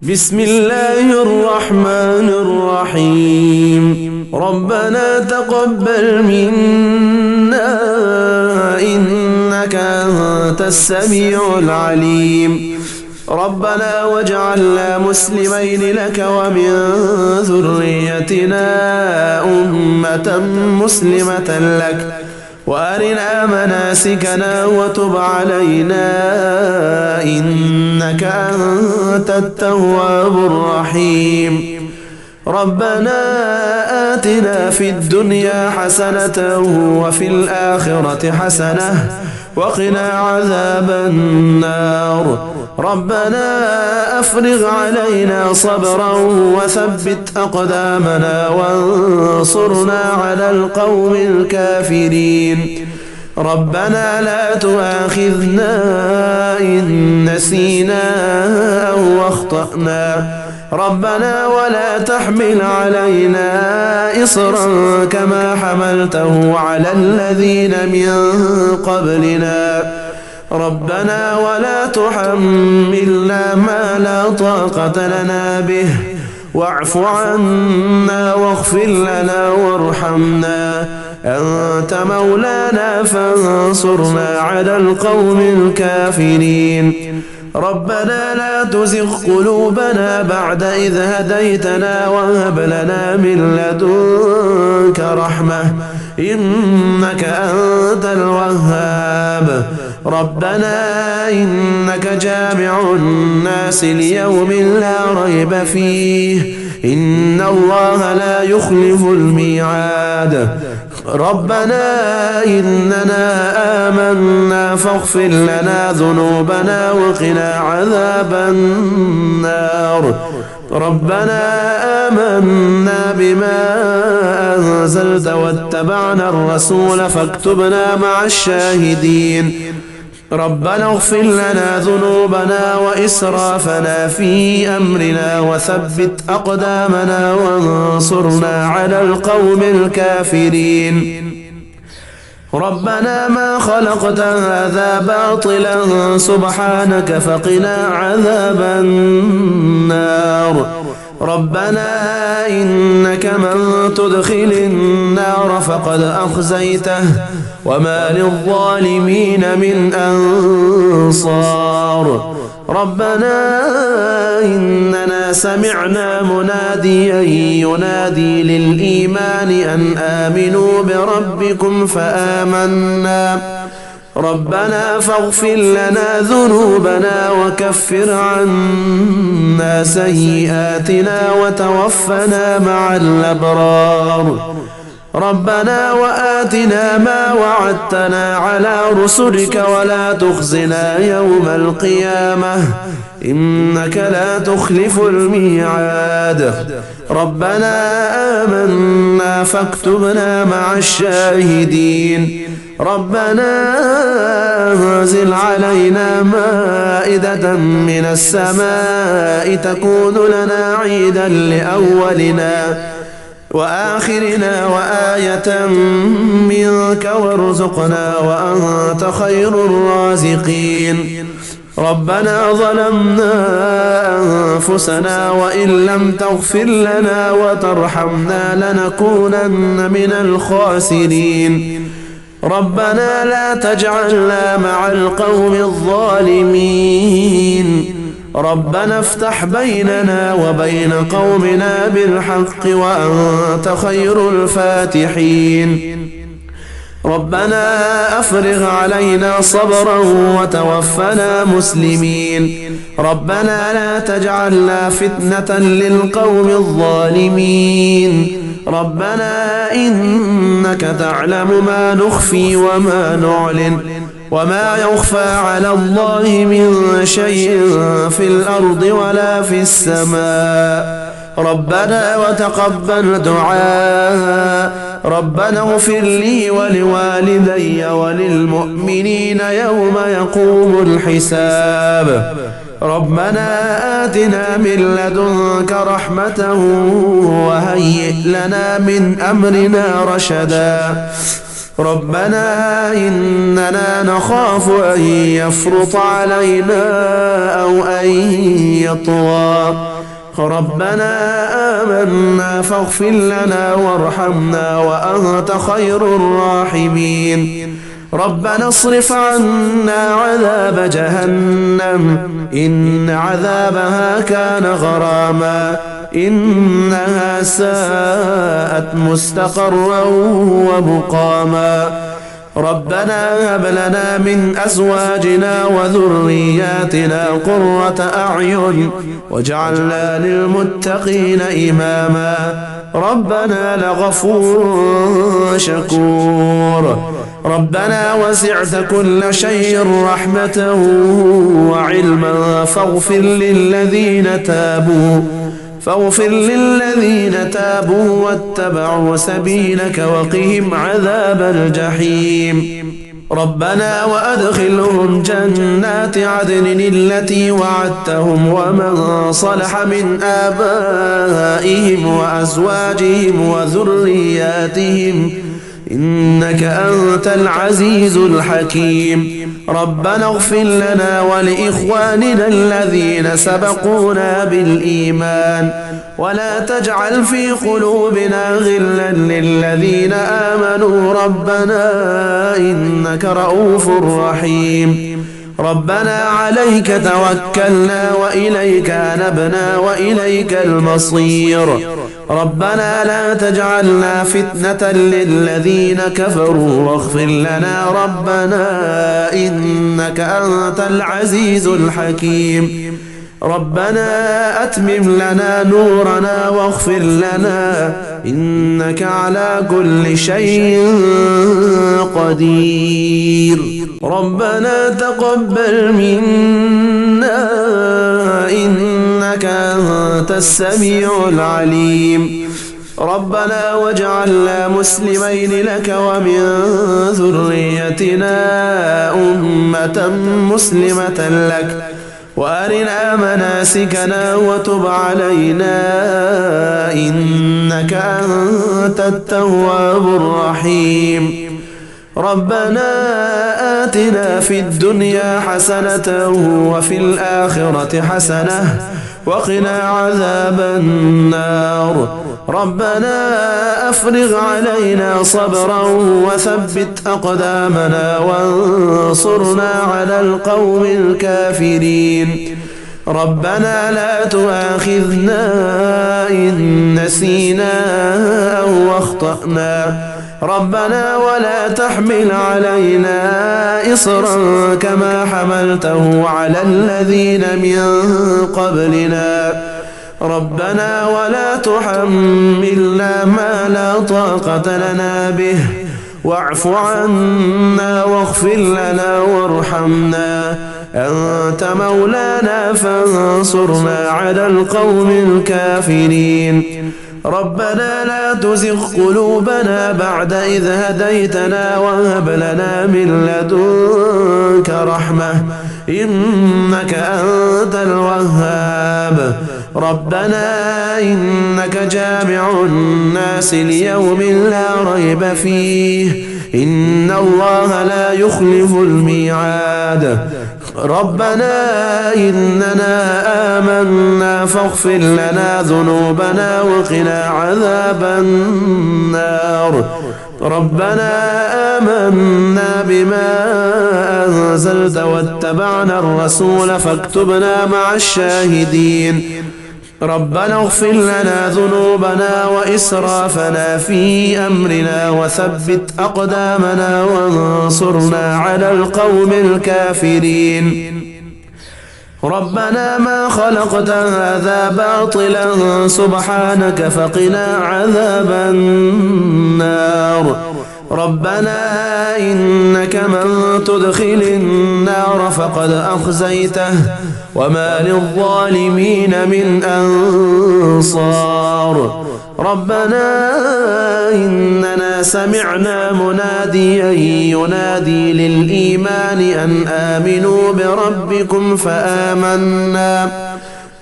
بسم الله الرحمن الرحيم. ربنا تقبل منا إنك أنت السميع العليم. ربنا واجعلنا مسلمين لك ومن ذريتنا أمة مسلمة لك وأرنا مناسكنا وتب علينا إنك أنت التواب الرحيم. ربنا آتنا في الدنيا حسنة وفي الآخرة حسنة وقنا عذاب النار. ربنا أفرغ علينا صبرا وثبت أقدامنا وانصرنا على القوم الكافرين. ربنا لا تؤاخذنا إن نسينا أو أخطأنا. ربنا ولا تحمل علينا إصرا كما حملته على الذين من قبلنا. ربنا ولا تحملنا ما لا طاقة لنا به واعف عنا واغفر لنا وارحمنا أنت مولانا فانصرنا على القوم الكافرين. ربنا لا تزغ قلوبنا بعد إذ هديتنا وهب لنا من لدنك رحمة إنك أنت الوهاب. ربنا إنك جامع الناس ليوم لا ريب فيه إن الله لا يخلف الميعاد. ربنا إننا آمنا فاغفر لنا ذنوبنا وقنا عذاب النار. ربنا آمنا بما أنزلت واتبعنا الرسول فاكتبنا مع الشاهدين. ربنا اغفر لنا ذنوبنا وإسرافنا في أمرنا وثبت أقدامنا وانصرنا على القوم الكافرين. ربنا ما خلقت هذا باطلا سبحانك فقنا عذاب النار. ربنا إنك من تدخل النار فقد أخزيته وما للظالمين من أنصار. ربنا إننا سمعنا مناديا ينادي للإيمان أن آمنوا بربكم فآمنا. ربنا فاغفر لنا ذنوبنا وكفر عنا سيئاتنا وتوفنا مع الأبرار. ربنا وآتنا ما وعدتنا على رسلك ولا تخزنا يوم القيامة إنك لا تخلف الميعاد. ربنا آمنا فاكتبنا مع الشاهدين. ربنا انزل علينا مائدة من السماء تكون لنا عيدا لأولنا وآخرنا وآية منك وارزقنا وأنت خير الرازقين. ربنا ظلمنا أنفسنا وإن لم تغفر لنا وترحمنا لنكونن من الخاسرين. ربنا لا تجعلنا مع القوم الظالمين. ربنا افتح بيننا وبين قومنا بالحق وأنت خير الفاتحين. ربنا أفرغ علينا صبرا وتوفنا مسلمين. ربنا لا تجعلنا فتنة للقوم الظالمين. ربنا إنك تعلم ما نخفي وما نعلن وما يخفى على الله من شيء في الأرض ولا في السماء. ربنا وتقبل دعاء. ربنا اغفر لي ولوالدي وللمؤمنين يوم يقوم الحساب. ربنا آتنا من لدنك رحمة وهيئ لنا من أمرنا رشدا. ربنا إننا نخاف أن يفرط علينا أو أن يطغى ربنا آمنا فاغفر لنا وارحمنا وأنت خير الراحمين ربنا اصرف عنا عذاب جهنم إن عذابها كان غراما إنها ساءت مستقرا ومقاما ربنا هب لنا من أزواجنا وذرياتنا قرة أعين واجعلنا للمتقين إماما ربنا لغفور شكور ربنا وسعت كل شيء رحمة وعلما فاغفر للذين تابوا واتبعوا سبيلك وقهم عذاب الجحيم ربنا وأدخلهم جنات عدن التي وعدتهم ومن صلح من آبائهم وأزواجهم وذرياتهم إنك أنت العزيز الحكيم ربنا اغفر لنا ولإخواننا الذين سبقونا بالإيمان ولا تجعل في قلوبنا غلا للذين آمنوا ربنا إنك رؤوف رحيم ربنا عليك توكلنا وإليك أنبنا وإليك المصير ربنا لا تجعلنا فتنة للذين كفروا واغفر لنا ربنا إنك أنت العزيز الحكيم ربنا أتمم لنا نورنا واغفر لنا إنك على كل شيء قدير ربنا تقبل منا إنك أنت السميع العليم ربنا واجعلنا مسلمين لك ومن ذريتنا أمة مسلمة لك وأرنا مناسكنا وتب علينا إنك أنت التواب الرحيم ربنا آتنا في الدنيا حسنة وفي الآخرة حسنة وقنا عذاب النار ربنا أفرغ علينا صبرا وثبت أقدامنا وانصرنا على القوم الكافرين ربنا لا تؤاخذنا إن نسينا أو أخطأنا ربنا ولا تحمل علينا إصرا كما حملته على الذين من قبلنا ربنا ولا تحملنا ما لا طاقة لنا به واعف عنا واغفر لنا وارحمنا أنت مولانا فانصرنا على القوم الكافرين ربنا لا تزغ قلوبنا بعد إذ هديتنا وهب لنا من لدنك رحمة إنك أنت الوهاب ربنا إنك جامع الناس ليوم لا ريب فيه إن الله لا يخلف الميعاد ربنا إننا آمنا فاغفر لنا ذنوبنا وقنا عذاب النار ربنا آمنا بما أنزلت واتبعنا الرسول فاكتبنا مع الشاهدين ربنا اغفر لنا ذنوبنا وإسرافنا في أمرنا وثبت أقدامنا وانصرنا على القوم الكافرين ربنا ما خلقت هذا باطلا سبحانك فقنا عذاب النار ربنا إنك من تدخل النار فقد أخزيته وما للظالمين من أنصار ربنا إننا سمعنا مناديا ينادي للإيمان أن آمنوا بربكم فآمنا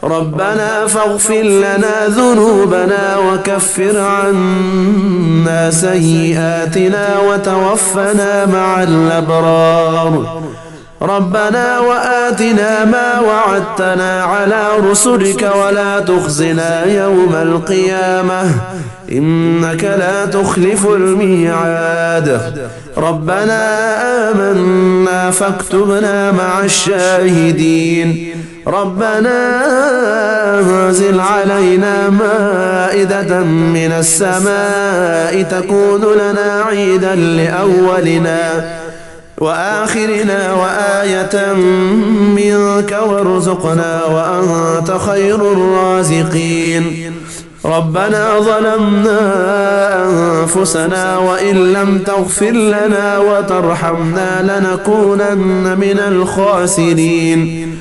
ربنا فاغفر لنا ذنوبنا وكفر عنا سيئاتنا وتوفنا مع الأبرار. ربنا وآتنا ما وعدتنا على رسلك ولا تخزنا يوم القيامة إنك لا تخلف الميعاد. ربنا آمنا فاكتبنا مع الشاهدين. ربنا انزل علينا مائدة من السماء تكون لنا عيدا لأولنا وآخرنا وآية منك وارزقنا وأنت خير الرازقين. ربنا ظلمنا أنفسنا وإن لم تغفر لنا وترحمنا لنكونن من الخاسرين.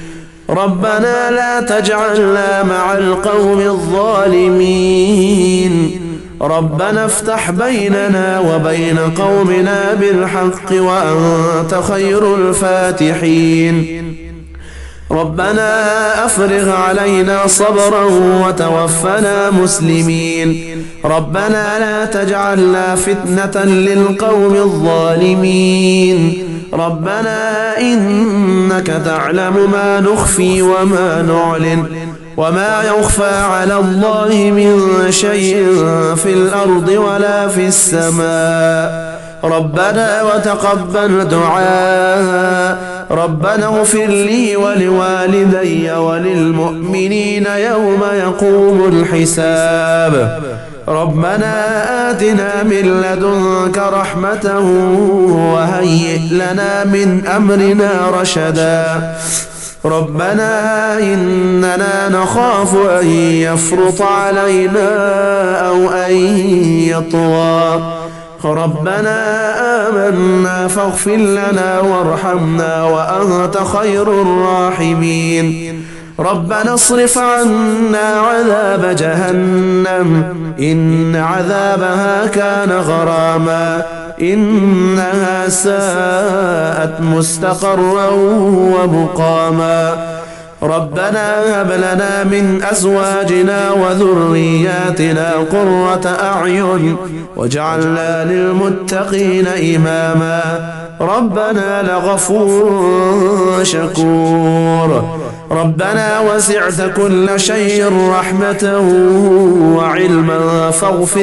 ربنا لا تجعلنا مع القوم الظالمين. ربنا افتح بيننا وبين قومنا بالحق وأنت خير الفاتحين. ربنا أفرغ علينا صبرا وتوفنا مسلمين. ربنا لا تجعلنا فتنة للقوم الظالمين. ربنا إنك تعلم ما نخفي وما نعلن وما يخفى على الله من شيء في الأرض ولا في السماء. ربنا وتقبل دعاء. ربنا اغفر لي ولوالدي وللمؤمنين يوم يقوم الحساب. ربنا آتنا من لدنك رحمة وهيئ لنا من أمرنا رشدا. ربنا إننا نخاف أن يفرط علينا أو أن يطغى. ربنا آمنا فاغفر لنا وارحمنا وأنت خير الراحمين. ربنا اصرف عنا عذاب جهنم إن عذابها كان غراما إنها ساءت مستقرا ومقاما. ربنا هب لنا من أزواجنا وذرياتنا قرة أعين واجعلنا للمتقين إماما. ربنا لغفور شكور. ربنا وسعت كل شيء رحمة وعلما فاغفر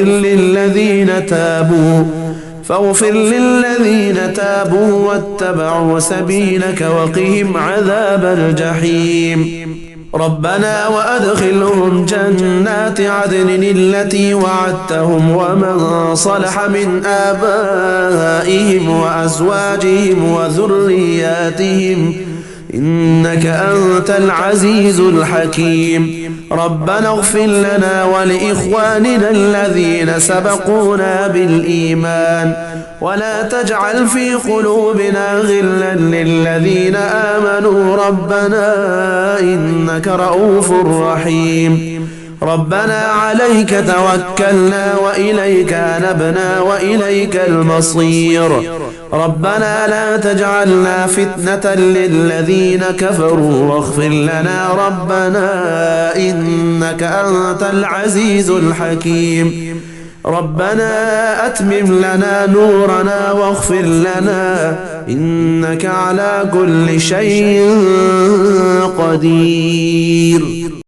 للذين تابوا واتبعوا سبيلك وقهم عذاب الجحيم. ربنا وأدخلهم جنات عدن التي وعدتهم ومن صلح من آبائهم وأزواجهم وذرياتهم إنك أنت العزيز الحكيم. ربنا اغفر لنا ولإخواننا الذين سبقونا بالإيمان ولا تجعل في قلوبنا غلا للذين آمنوا ربنا إنك رؤوف رحيم. ربنا عليك توكلنا وإليك أنبنا وإليك المصير. ربنا لا تجعلنا فتنة للذين كفروا واغفر لنا ربنا إنك أنت العزيز الحكيم. ربنا أتمم لنا نورنا واغفر لنا إنك على كل شيء قدير.